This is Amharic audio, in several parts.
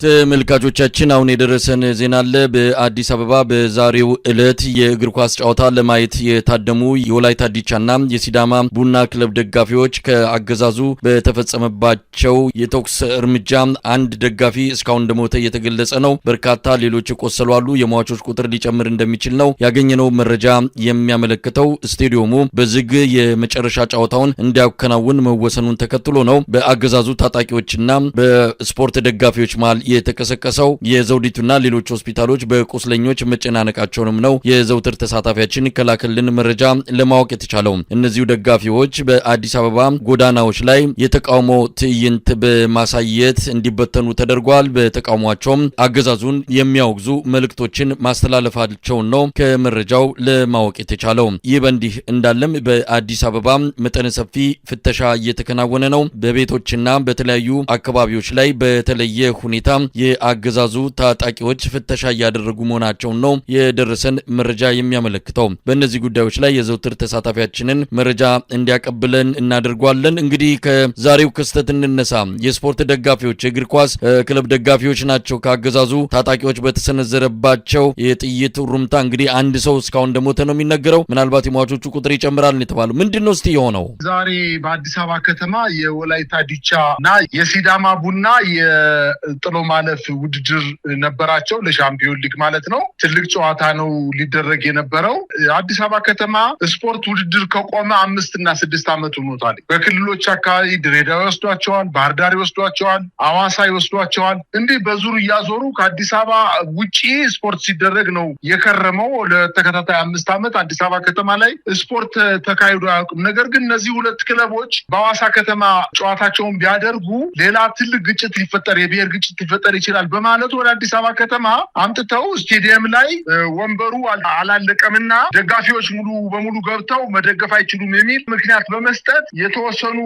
ተመልካቾቻችን አሁን የደረሰን ዜና አለ። በአዲስ አበባ በዛሬው ዕለት የእግር ኳስ ጨዋታ ለማየት የታደሙ የወላይታ ዲቻና የሲዳማ ቡና ክለብ ደጋፊዎች ከአገዛዙ በተፈጸመባቸው የተኩስ እርምጃ አንድ ደጋፊ እስካሁን እንደሞተ እየተገለጸ ነው። በርካታ ሌሎች ቆሰሉ አሉ። የሟቾች ቁጥር ሊጨምር እንደሚችል ነው ያገኘነው መረጃ የሚያመለክተው። ስቴዲየሙ በዝግ የመጨረሻ ጨዋታውን እንዲያከናውን መወሰኑን ተከትሎ ነው በአገዛዙ ታጣቂዎችና በስፖርት ደጋፊዎች መሃል የተቀሰቀሰው። የዘውዲቱና ሌሎች ሆስፒታሎች በቁስለኞች መጨናነቃቸውንም ነው የዘውትር ተሳታፊያችን ከላከልን መረጃ ለማወቅ የተቻለው። እነዚሁ ደጋፊዎች በአዲስ አበባ ጎዳናዎች ላይ የተቃውሞ ትዕይንት በማሳየት እንዲበተኑ ተደርጓል። በተቃውሟቸውም አገዛዙን የሚያወግዙ መልእክቶችን ማስተላለፋቸውን ነው ከመረጃው ለማወቅ የተቻለው። ይህ በእንዲህ እንዳለም በአዲስ አበባ መጠነ ሰፊ ፍተሻ እየተከናወነ ነው። በቤቶችና በተለያዩ አካባቢዎች ላይ በተለየ ሁኔታ የአገዛዙ ታጣቂዎች ፍተሻ እያደረጉ መሆናቸውን ነው የደረሰን መረጃ የሚያመለክተው። በእነዚህ ጉዳዮች ላይ የዘውትር ተሳታፊያችንን መረጃ እንዲያቀብለን እናደርጓለን። እንግዲህ ከዛሬው ክስተት እንነሳ። የስፖርት ደጋፊዎች የእግር ኳስ ክለብ ደጋፊዎች ናቸው ከአገዛዙ ታጣቂዎች በተሰነዘረባቸው የጥይት ሩምታ እንግዲህ አንድ ሰው እስካሁን እንደሞተ ነው የሚነገረው። ምናልባት የሟቾቹ ቁጥር ይጨምራል የተባለው ምንድነው እስቲ የሆነው? ዛሬ በአዲስ አበባ ከተማ የወላይታ ዲቻና የሲዳማ ቡና የጥሎ ማለፍ ውድድር ነበራቸው ለሻምፒዮን ሊግ ማለት ነው። ትልቅ ጨዋታ ነው ሊደረግ የነበረው። አዲስ አበባ ከተማ ስፖርት ውድድር ከቆመ 5 እና 6 ዓመት ሆኖታል። በክልሎች አካባቢ ድሬዳዋ ይወስዷቸዋል፣ ባህር ዳር ይወስዷቸዋል፣ አዋሳ ይወስዷቸዋል። እንዲህ በዙር እያዞሩ ከአዲስ አበባ ውጪ ስፖርት ሲደረግ ነው የከረመው። ለተከታታይ 5 ዓመት አዲስ አበባ ከተማ ላይ ስፖርት ተካሂዶ አያውቅም። ነገር ግን እነዚህ ሁለት ክለቦች በአዋሳ ከተማ ጨዋታቸውን ቢያደርጉ ሌላ ትልቅ ግጭት ሊፈጠር የብሔር ግጭት ሊፈጠር ይችላል በማለት ወደ አዲስ አበባ ከተማ አምጥተው ስቴዲየም ላይ ወንበሩ አላለቀምና ደጋፊዎች ሙሉ በሙሉ ገብተው መደገፍ አይችሉም የሚል ምክንያት በመስጠት የተወሰኑ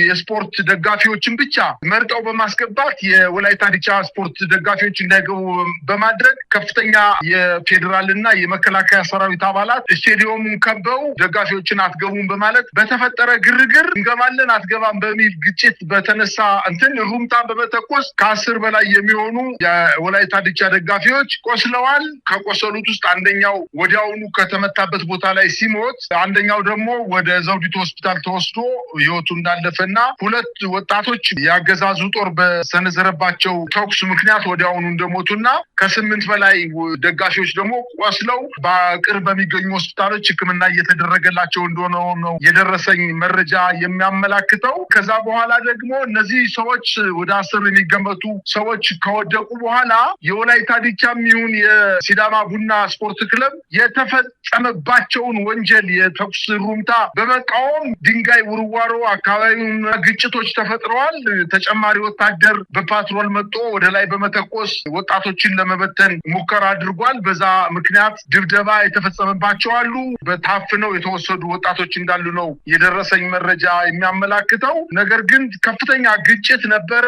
የስፖርት ደጋፊዎችን ብቻ መርጠው በማስገባት የወላይታ ዲቻ ስፖርት ደጋፊዎች እንዳይገቡ በማድረግ ከፍተኛ የፌዴራልና የመከላከያ ሰራዊት አባላት ስቴዲየሙን ከበው ደጋፊዎችን አትገቡም በማለት በተፈጠረ ግርግር እንገባለን አትገባም በሚል ግጭት በተነሳ ሩምታ በመተኮስ ከ10 በላይ የሚሆኑ የወላይታ ዲቻ ደጋፊዎች ቆስለዋል። ከቆሰሉት ውስጥ አንደኛው ወዲያውኑ ከተመታበት ቦታ ላይ ሲሞት፣ አንደኛው ደግሞ ወደ ዘውዲቱ ሆስፒታል ተወስዶ ህይወቱ እንዳለፈና 2 ወጣቶች ያገዛዙ ጦር በሰነዘረባቸው ተኩስ ምክንያት ወዲያውኑ እንደሞቱና ከ8 በላይ ደጋፊዎች ደግሞ ቆስለው በቅርብ በሚገኙ ሆስፒታሎች ሕክምና እየተደረገላቸው እንደሆነ ነው የደረሰኝ መረጃ የሚያመላክተው። ከዛ በኋላ ደግሞ እነዚህ ሰዎች ወደ 10 የሚገመቱ ሰዎች ከወደቁ በኋላ የወላይታ ዲቻም ይሁን የሲዳማ ቡና ስፖርት ክለብ የተፈጸመባቸውን ወንጀል የተኩስ ሩምታ በመቃወም ድንጋይ ውርዋሮ አካባቢውን ግጭቶች ተፈጥረዋል። ተጨማሪ ወታደር በፓትሮል መጥቶ ወደ ላይ በመተኮስ ወጣቶችን ለመበተን ሙከራ አድርጓል። በዛ ምክንያት ድብደባ የተፈጸመባቸው አሉ። በታፍነው የተወሰዱ ወጣቶች እንዳሉ ነው የደረሰኝ መረጃ የሚያመላክተው። ነገር ግን ከፍተኛ ግጭት ነበረ፣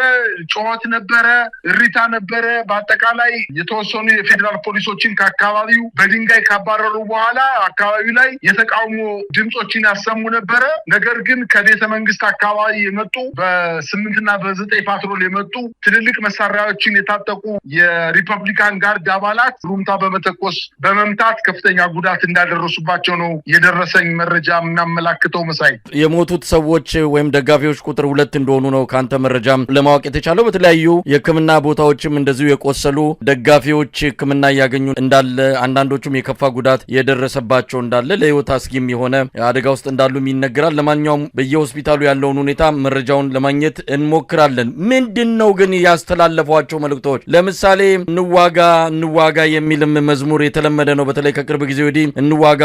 ጩኸት ነበረ፣ እሪታ ነበረ። በአጠቃላይ የተወሰኑ የፌዴራል ፖሊሶችን ከአካባቢው በድንጋይ ካባረሩ በኋላ አካባቢው ላይ የተቃውሞ ድምጾችን ያሰሙ ነበረ። ነገር ግን ከቤተ መንግስት አካባቢ የመጡ በ8 እና በ9 ፓትሮል የመጡ ትልልቅ መሳሪያዎችን የታጠቁ የሪፐብሊካን ጋርድ አባላት ሩምታ በመተኮስ በመምታት ከፍተኛ ጉዳት እንዳደረሱባቸው ነው የደረሰኝ መረጃ የሚያመላክተው። መሳይ የሞቱት ሰዎች ወይም ደጋፊዎች ቁጥር 2 እንደሆኑ ነው ካንተ መረጃ ለማወቅ የተቻለው። በተለያዩ የሕክምና ቦታዎችም እንደዚሁ የቆሰሉ ደጋፊዎች ሕክምና ያገኙ እንዳለ፣ አንዳንዶቹም የከፋ ጉዳት የደረሰባቸው እንዳለ፣ ለህይወት አስጊም የሆነ አደጋ ውስጥ እንዳሉም ይነገራል። ለማንኛውም በየሆስፒታሉ ያለውን ሁኔታ መረጃውን ለማግኘት እንሞክራለን። ምንድነው ግን ያስተላለፏቸው መልእክቶች? ለምሳሌ እንዋጋ የሚልም መዝሙር የተለመደ ነው። በተለይ ከቅርብ ጊዜ ወዲህ እንዋጋ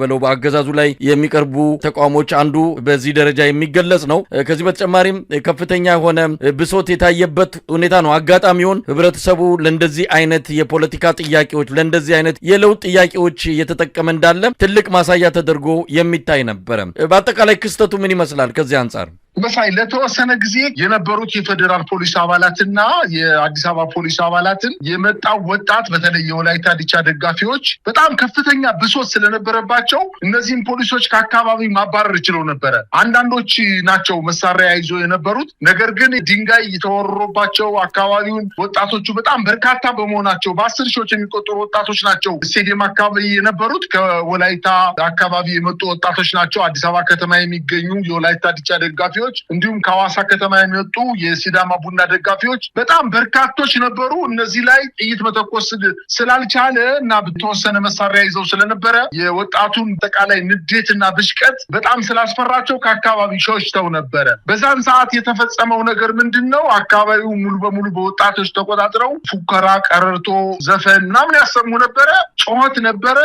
በለው በአገዛዙ ላይ የሚቀርቡ ተቋሞች አንዱ በዚህ ደረጃ የሚገለጽ ነው። ከዚህ በተጨማሪም ከፍተኛ የሆነ ብሶት የታየበት ሁኔታ ነው። አጋጣሚውን ህብረተሰቡ ለእንደዚህ አይነት የፖለቲካ ጥያቄዎች ለእንደዚህ አይነት የለውጥ ጥያቄዎች እየተጠቀመ እንዳለ ትልቅ ማሳያ ተደርጎ የሚታይ ነበረ። በአጠቃላይ ክስተቱ ምን ይመስላል ከዚህ አንጻር? መሳይ ለተወሰነ ጊዜ የነበሩት የፌዴራል ፖሊስ አባላትና የአዲስ አበባ ፖሊስ አባላትን የመጣው ወጣት በተለይ የወላይታ ዲቻ ደጋፊዎች በጣም ከፍተኛ ብሶት ስለነበረባቸው እነዚህን ፖሊሶች ከአካባቢ ማባረር ችለው ነበረ። አንዳንዶች ናቸው መሳሪያ ይዘው የነበሩት። ነገር ግን ድንጋይ የተወረሮባቸው አካባቢውን ወጣቶቹ በጣም በርካታ በመሆናቸው በ10 ሺዎች የሚቆጠሩ ወጣቶች ናቸው ስቴዲየም አካባቢ የነበሩት። ከወላይታ አካባቢ የመጡ ወጣቶች ናቸው። አዲስ አበባ ከተማ የሚገኙ የወላይታ ዲቻ ደጋፊዎች እንዲሁም ከሐዋሳ ከተማ የመጡ የሲዳማ ቡና ደጋፊዎች በጣም በርካቶች ነበሩ። እነዚህ ላይ ጥይት መተኮስ ስላልቻለ እና በተወሰነ መሳሪያ ይዘው ስለነበረ የወጣቱን አጠቃላይ ንዴትና ብሽቀት በጣም ስላስፈራቸው ከአካባቢ ሸሽተው ነበረ። በዛን ሰዓት የተፈጸመው ነገር ምንድነው? አካባቢው ሙሉ በሙሉ በወጣቶች ተቆጣጥረው ፉከራ፣ ቀረርቶ፣ ዘፈን ምናምን ያሰሙ ነበረ። ጮኸት ነበረ።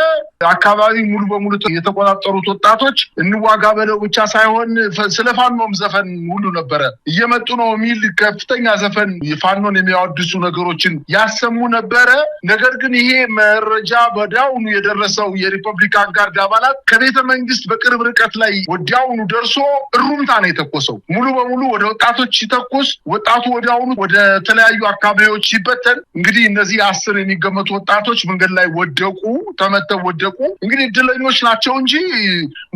አካባቢ ሙሉ በሙሉ የተቆጣጠሩት ወጣቶች እንዋጋ በለው ብቻ ሳይሆን ስለ ፋኖም ዘፈን ሁሉ ነበረ። እየመጡ ነው የሚል ከፍተኛ ዘፈን የፋኖን የሚያወድሱ ነገሮችን ያሰሙ ነበረ። ነገር ግን ይሄ መረጃ ወዲያውኑ የደረሰው የሪፐብሊካን ጋርድ አባላት ከቤተ መንግስት በቅርብ ርቀት ላይ ወዲያውኑ ደርሶ እሩምታ ነው የተኮሰው። ሙሉ በሙሉ ወደ ወጣቶች ሲተኩስ ወጣቱ ወዲያውኑ ወደ ተለያዩ አካባቢዎች ሲበተን እንግዲህ እነዚህ 10 የሚገመቱ ወጣቶች መንገድ ላይ ወደቁ፣ ተመተው ወደቁ። እንግዲህ እድለኞች ናቸው እንጂ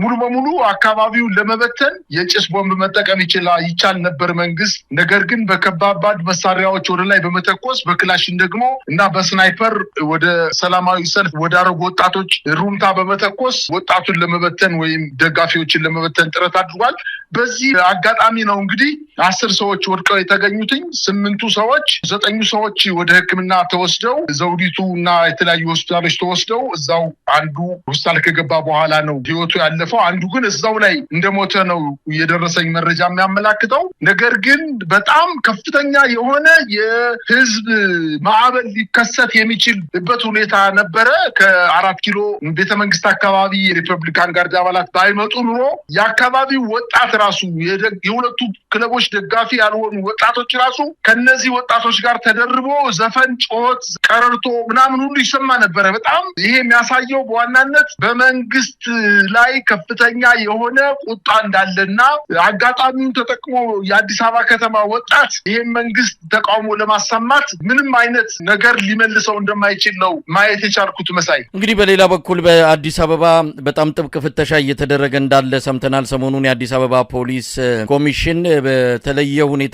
ሙሉ በሙሉ አካባቢውን ለመበተን የጭስ ቦምብ መጠቀም ይቻል ነበር መንግስት። ነገር ግን በከባድ መሳሪያዎች ወደ ላይ በመተኮስ በክላሽን ደግሞ እና በስናይፐር ወደ ሰላማዊ ሰልፍ ወዳረጉ ወጣቶች ሩምታ በመተኮስ ወጣቱን ለመበተን ወይም ደጋፊዎችን ለመበተን ጥረት አድርጓል። በዚህ አጋጣሚ ነው እንግዲህ 10 ሰዎች ወድቀው የተገኙትኝ። 8ቱ ሰዎች 9ኙ ሰዎች ወደ ሕክምና ተወስደው ዘውዲቱ እና የተለያዩ ሆስፒታሎች ተወስደው እዛው አንዱ ሆስፒታል ከገባ በኋላ ነው ህይወቱ ያለፈው። አንዱ ግን እዛው ላይ እንደሞተ ነው የደረሰኝ መረጃ የሚያመላክተው። ነገር ግን በጣም ከፍተኛ የሆነ የህዝብ ማዕበል ሊከሰት የሚችልበት ሁኔታ ነበረ። ከ4 ኪሎ ቤተመንግስት አካባቢ የሪፐብሊካን ጋርድ አባላት ባይመጡ ኑሮ የአካባቢው ወጣት ራሱ የሁለቱ ክለቦች ደጋፊ ያልሆኑ ወጣቶች ራሱ ከነዚህ ወጣቶች ጋር ተደርቦ ዘፈን፣ ጮት፣ ቀረርቶ ምናምን ሁሉ ይሰማ ነበረ። በጣም ይሄ የሚያሳየው በዋናነት በመንግስት ላይ ከፍተኛ የሆነ ቁጣ እንዳለና አጋጣሚውን ተጠቅሞ የአዲስ አበባ ከተማ ወጣት ይሄን መንግስት ተቃውሞ ለማሰማት ምንም አይነት ነገር ሊመልሰው እንደማይችል ነው ማየት የቻልኩት። መሳይ እንግዲህ በሌላ በኩል በአዲስ አበባ በጣም ጥብቅ ፍተሻ እየተደረገ እንዳለ ሰምተናል። ሰሞኑን የአዲስ አበባ ፖሊስ ኮሚሽን በተለየ ሁኔታ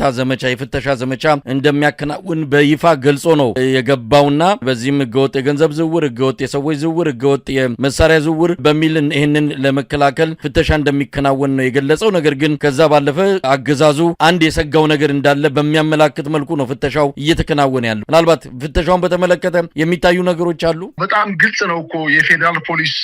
የፍተሻ ዘመቻ እንደሚያከናውን በይፋ ገልጾ ነው የገባውና በዚህም ህገወጥ የገንዘብ ዝውውር፣ ህገወጥ የሰዎች ዝውውር፣ ህገወጥ የመሳሪያ ዝውውር በሚል ይህንን ለመከላከል ፍተሻ እንደሚከናወን ነው የገለጸው። ነገር ግን ከዛ ባለፈ አገዛዙ አንድ የሰጋው ነገር እንዳለ በሚያመላክት መልኩ ነው ፍተሻው እየተከናወነ ያለው። ምናልባት ፍተሻውን በተመለከተ የሚታዩ ነገሮች አሉ። በጣም ግልጽ ነው እኮ የፌዴራል ፖሊስ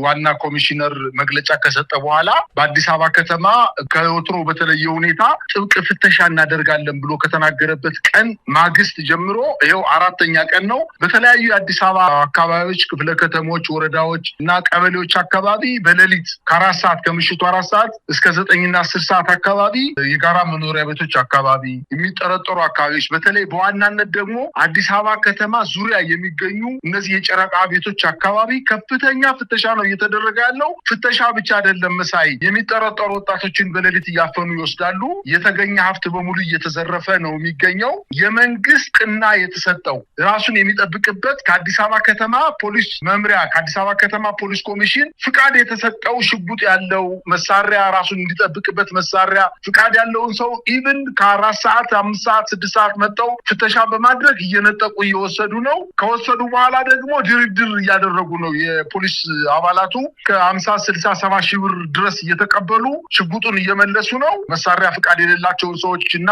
ዋና ኮሚሽነር መግለጫ ከሰጠ በኋላ በአዲስ አበባ ከተማ ከወትሮ በተለየ ሁኔታ ጥብቅ ፍተሻ እናደርጋለን ብሎ ከተናገረበት ቀን ማግስት ጀምሮ ይኸው 4ኛ ቀን ነው። በተለያዩ የአዲስ አበባ አካባቢዎች፣ ክፍለ ከተሞች፣ ወረዳዎች እና ቀበሌዎች አካባቢ በሌሊት ከ4 ሰዓት ከምሽቱ 4 ሰዓት እስከ 9 እና 10 ሰዓት አካባቢ የጋራ መኖሪያ ቤቶች አካባቢ የሚጠረጠሩ አካባቢዎች በተለይ በዋናነት ደግሞ አዲስ አበባ ከተማ ዙሪያ የሚገኙ እነዚህ የጨረቃ ቤቶች አካባቢ ከፍተኛ ፍተሻ ነው እየተደረገ ያለው። ፍተሻ ብቻ አይደለም መሳይ፣ የሚጠረጠሩ ወጣቶችን በሌሊት እያፈኑ ይወስዳሉ። የተገኘ ሀብት በሙሉ እየተዘረፈ ነው የሚገኘው። የመንግስት ቅና የተሰጠው ራሱን የሚጠብቅበት ከአዲስ አበባ ከተማ ፖሊስ መምሪያ ከአዲስ አበባ ከተማ ፖሊስ ኮሚሽን ፍቃድ የተሰጠው ሽጉጥ ያለው መሳሪያ ራሱን እንዲጠብቅበት መሳሪያ ፍቃድ ያለውን ሰው ኢቭን ከ4 ሰዓት 5 ሰዓት 6 ሰዓት መጥተው ፍተሻ በማድረግ እየነጠቁ እየወሰዱ ነው። ከወሰዱ በኋላ ደግሞ ድርድር እያደረጉ ነው። የፖሊስ አባላቱ ከ50 60 70 ሺህ ብር ድረስ እየተቀበሉ ሽጉጡን እየመለሱ ነው። መሳሪያ ፍቃድ የሌላቸውን ሰዎች እና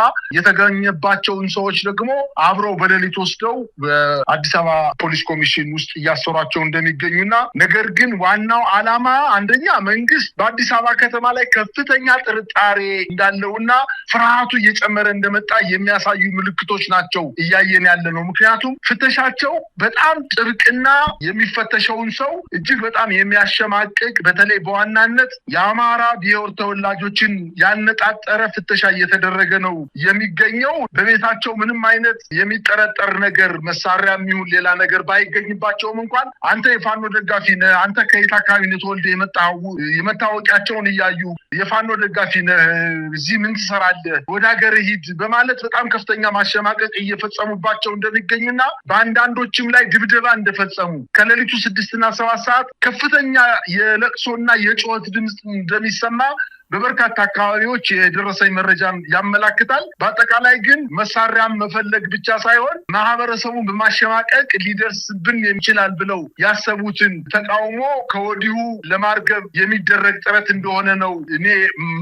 የተገኘባቸውን ሰዎች ደግሞ አብረው በሌሊት ወስደው በአዲስ አበባ ፖሊስ ኮሚሽን ውስጥ እያሰሯቸው እንደሚገኙና ነገር ግን ዋናው ዓላማ አንደኛ መንግስት በአዲስ አበባ ከተማ ላይ ከፍተኛ ጥርጣሬ እንዳለውና ፍርሃቱ እየጨመረ እንደመጣ የሚያሳዩ ምልክቶች ናቸው እያየን ያለ ነው። ምክንያቱም ፍተሻቸው በጣም ጥብቅና የሚፈተሸውን ሰው እጅግ በጣም የሚያሸማቅቅ በተለይ በዋናነት የአማራ ብሔር ተወላጆችን ያነጣጠረ ፍተሻ እየተደረገ ነው የሚገኘው። በቤታቸው ምንም አይነት የሚጠረጠር ነገር መሳሪያ የሚሆን ሌላ ነገር ባይገኝባቸውም እንኳን አንተ የፋኖ ደጋፊ ነህ፣ አንተ ከየት አካባቢ ነው ተወልደ የመጣው፣ የመታወቂያቸውን እያዩ የፋኖ ደጋፊ ነህ፣ እዚህ ምን ትሰራለህ፣ ወደ ሀገር ሂድ በማለት በጣም ከፍተኛ ማሸማቀቅ እየፈጸሙባቸው እንደሚገኙና በአንዳንዶችም ላይ ድብደባ እንደፈጸሙ ከሌሊቱ 6 እና 7 ሰዓት ከፍተኛ የለቅሶና የጩኸት ድምጽ እንደሚሰማ በበርካታ አካባቢዎች የደረሰኝ መረጃን ያመላክታል። በአጠቃላይ ግን መሳሪያም መፈለግ ብቻ ሳይሆን ማህበረሰቡን በማሸማቀቅ ሊደርስብን ይችላል ብለው ያሰቡትን ተቃውሞ ከወዲሁ ለማርገብ የሚደረግ ጥረት እንደሆነ ነው እኔ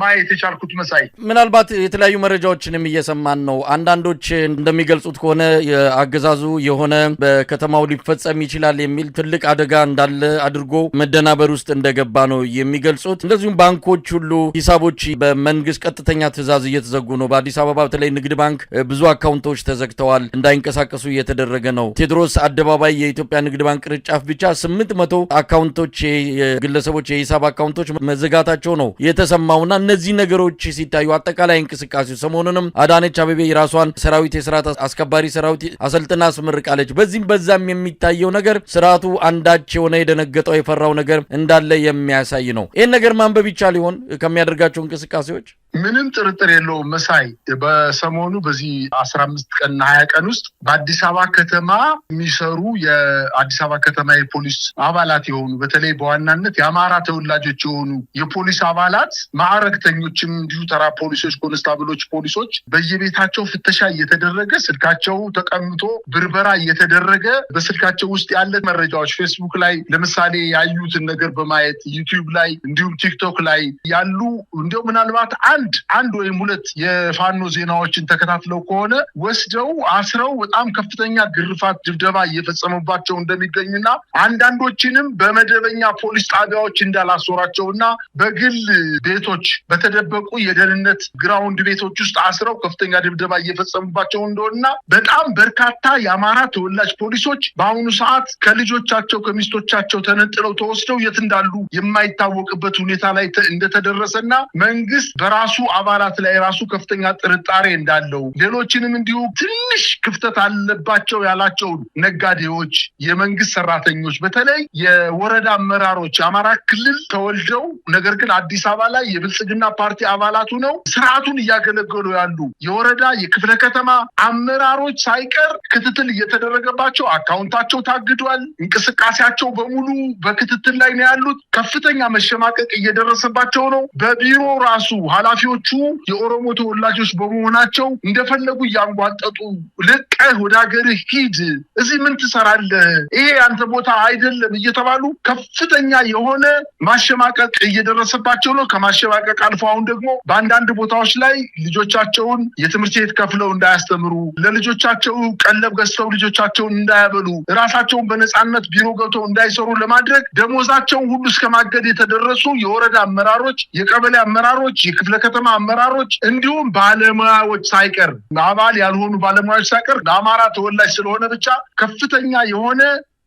ማየት የቻልኩት። መሳይ ምናልባት የተለያዩ መረጃዎችንም እየሰማን ነው። አንዳንዶች እንደሚገልጹት ከሆነ የአገዛዙ የሆነ በከተማው ሊፈጸም ይችላል የሚል ትልቅ አደጋ እንዳለ አድርጎ መደናበር ውስጥ እንደገባ ነው የሚገልጹት። እንደዚሁም ባንኮች ሁሉ ሂሳቦች በመንግስት ቀጥተኛ ትዕዛዝ እየተዘጉ ነው። በአዲስ አበባ በተለይ ንግድ ባንክ ብዙ አካውንቶች ተዘግተዋል፣ እንዳይንቀሳቀሱ እየተደረገ ነው። ቴዎድሮስ አደባባይ የኢትዮጵያ ንግድ ባንክ ቅርንጫፍ ብቻ 800 አካውንቶች የግለሰቦች የሂሳብ አካውንቶች መዘጋታቸው ነው የተሰማውና እነዚህ ነገሮች ሲታዩ አጠቃላይ እንቅስቃሴው ሰሞኑንም አዳነች አቤቤ የራሷን ሰራዊት የስርዓት አስከባሪ ሰራዊት አሰልጥና አስመርቃለች። በዚህም በዛም የሚታየው ነገር ስርዓቱ አንዳች የሆነ የደነገጠው የፈራው ነገር እንዳለ የሚያሳይ ነው። ይህን ነገር ማንበብ ይቻል ይሆን ከሚያደርጋቸው እንቅስቃሴዎች? ምንም ጥርጥር የለውም መሳይ። በሰሞኑ በዚህ 15 ቀን 20 ቀን ውስጥ በአዲስ አበባ ከተማ የሚሰሩ የአዲስ አበባ ከተማ የፖሊስ አባላት የሆኑ በተለይ በዋናነት የአማራ ተወላጆች የሆኑ የፖሊስ አባላት ማዕረግተኞችም እንዲሁ ተራ ፖሊሶች፣ ኮንስታብሎች፣ ፖሊሶች በየቤታቸው ፍተሻ እየተደረገ ስልካቸው ተቀምጦ ብርበራ እየተደረገ በስልካቸው ውስጥ ያለ መረጃዎች ፌስቡክ ላይ ለምሳሌ ያዩትን ነገር በማየት ዩቲዩብ ላይ እንዲሁም ቲክቶክ ላይ ያሉ እንዲሁ ምናልባት አንድ ወይም ሁለት የፋኖ ዜናዎችን ተከታትለው ከሆነ ወስደው አስረው በጣም ከፍተኛ ግርፋት ድብደባ እየፈጸሙባቸው እንደሚገኙና አንዳንዶችንም በመደበኛ ፖሊስ ጣቢያዎች እንዳላሰሯቸውና በግል ቤቶች በተደበቁ የደህንነት ግራውንድ ቤቶች ውስጥ አስረው ከፍተኛ ድብደባ እየፈጸሙባቸው እንደሆነና በጣም በርካታ የአማራ ተወላጅ ፖሊሶች በአሁኑ ሰዓት ከልጆቻቸው ከሚስቶቻቸው ተነጥለው ተወስደው የት እንዳሉ የማይታወቅበት ሁኔታ ላይ እንደተደረሰና መንግስት በራሱ አባላት ላይ ራሱ ከፍተኛ ጥርጣሬ እንዳለው ሌሎችንም እንዲሁ ትንሽ ክፍተት አለባቸው ያላቸው ነጋዴዎች፣ የመንግስት ሰራተኞች፣ በተለይ የወረዳ አመራሮች አማራ ክልል ተወልደው ነገር ግን አዲስ አበባ ላይ የብልጽግና ፓርቲ አባላቱ ነው ስርዓቱን እያገለገሉ ያሉ የወረዳ የክፍለ ከተማ አመራሮች ሳይቀር ክትትል እየተደረገባቸው አካውንታቸው ታግዷል። እንቅስቃሴያቸው በሙሉ በክትትል ላይ ነው ያሉት። ከፍተኛ መሸማቀቅ እየደረሰባቸው ነው። በቢሮ ራሱ ኃላፊዎቹ የኦሮሞ ተወላጆች በመሆናቸው እንደፈለጉ እያንጓጠጡ ልቀህ ወደ ሀገርህ ሂድ፣ እዚህ ምን ትሰራለህ፣ ይሄ አንተ ቦታ አይደለም እየተባሉ ከፍተኛ የሆነ ማሸማቀቅ እየደረሰባቸው ነው። ከማሸማቀቅ አልፎ አሁን ደግሞ በአንዳንድ ቦታዎች ላይ ልጆቻቸውን የትምህርት ቤት ከፍለው እንዳያስተምሩ፣ ለልጆቻቸው ቀለብ ገዝተው ልጆቻቸውን እንዳያበሉ፣ ራሳቸውን በነፃነት ቢሮ ገብተው እንዳይሰሩ ለማድረግ ደሞዛቸውን ሁሉ እስከማገድ የተደረሱ የወረዳ አመራሮች፣ የቀበሌ አመራሮች፣ የክፍለ ከተማ አመራሮች እንዲሁም ባለሙያዎች ሳይቀር አባል ያልሆኑ ባለሙያዎች ሳይቀር ለአማራ ተወላጅ ስለሆነ ብቻ ከፍተኛ የሆነ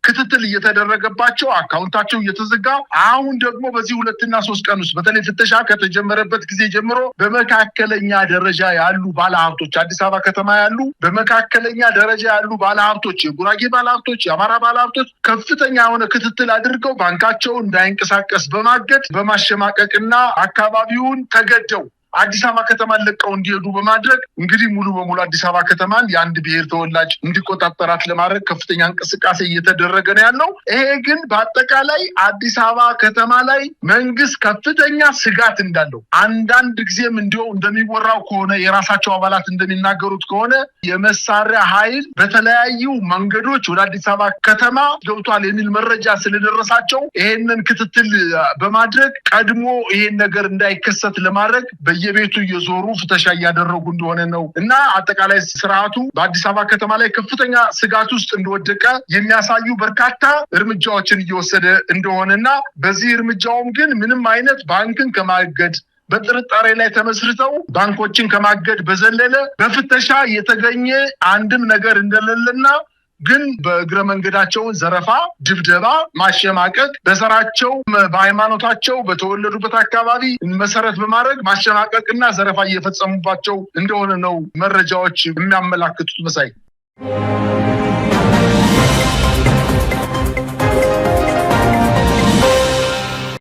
ክትትል እየተደረገባቸው አካውንታቸው እየተዘጋ አሁን ደግሞ በዚህ 2 እና 3 ቀን ውስጥ በተለይ ፍተሻ ከተጀመረበት ጊዜ ጀምሮ በመካከለኛ ደረጃ ያሉ ባለሀብቶች አዲስ አበባ ከተማ ያሉ በመካከለኛ ደረጃ ያሉ ባለሀብቶች፣ የጉራጌ ባለሀብቶች፣ የአማራ ባለሀብቶች ከፍተኛ የሆነ ክትትል አድርገው ባንካቸው እንዳይንቀሳቀስ በማገድ በማሸማቀቅና አካባቢውን ተገደው አዲስ አበባ ከተማን ለቀው እንዲሄዱ በማድረግ እንግዲህ ሙሉ በሙሉ አዲስ አበባ ከተማን የአንድ ብሔር ተወላጅ እንዲቆጣጠራት ለማድረግ ከፍተኛ እንቅስቃሴ እየተደረገ ነው ያለው። ይሄ ግን በአጠቃላይ አዲስ አበባ ከተማ ላይ መንግስት ከፍተኛ ስጋት እንዳለው አንዳንድ ጊዜም እንዲሁ እንደሚወራው ከሆነ የራሳቸው አባላት እንደሚናገሩት ከሆነ የመሳሪያ ኃይል በተለያዩ መንገዶች ወደ አዲስ አበባ ከተማ ገብቷል የሚል መረጃ ስለደረሳቸው ይሄንን ክትትል በማድረግ ቀድሞ ይሄን ነገር እንዳይከሰት ለማድረግ የቤቱ እየዞሩ ፍተሻ እያደረጉ እንደሆነ ነው እና አጠቃላይ ስርዓቱ በአዲስ አበባ ከተማ ላይ ከፍተኛ ስጋት ውስጥ እንደወደቀ የሚያሳዩ በርካታ እርምጃዎችን እየወሰደ እንደሆነና በዚህ እርምጃውም ግን ምንም አይነት ባንክን ከማገድ በጥርጣሬ ላይ ተመስርተው ባንኮችን ከማገድ በዘለለ በፍተሻ የተገኘ አንድም ነገር እንደሌለና ግን በእግረ መንገዳቸው ዘረፋ፣ ድብደባ፣ ማሸማቀቅ በዘራቸው በሃይማኖታቸው በተወለዱበት አካባቢ መሰረት በማድረግ ማሸማቀቅና ዘረፋ እየፈጸሙባቸው እንደሆነ ነው መረጃዎች የሚያመላክቱት። መሳይ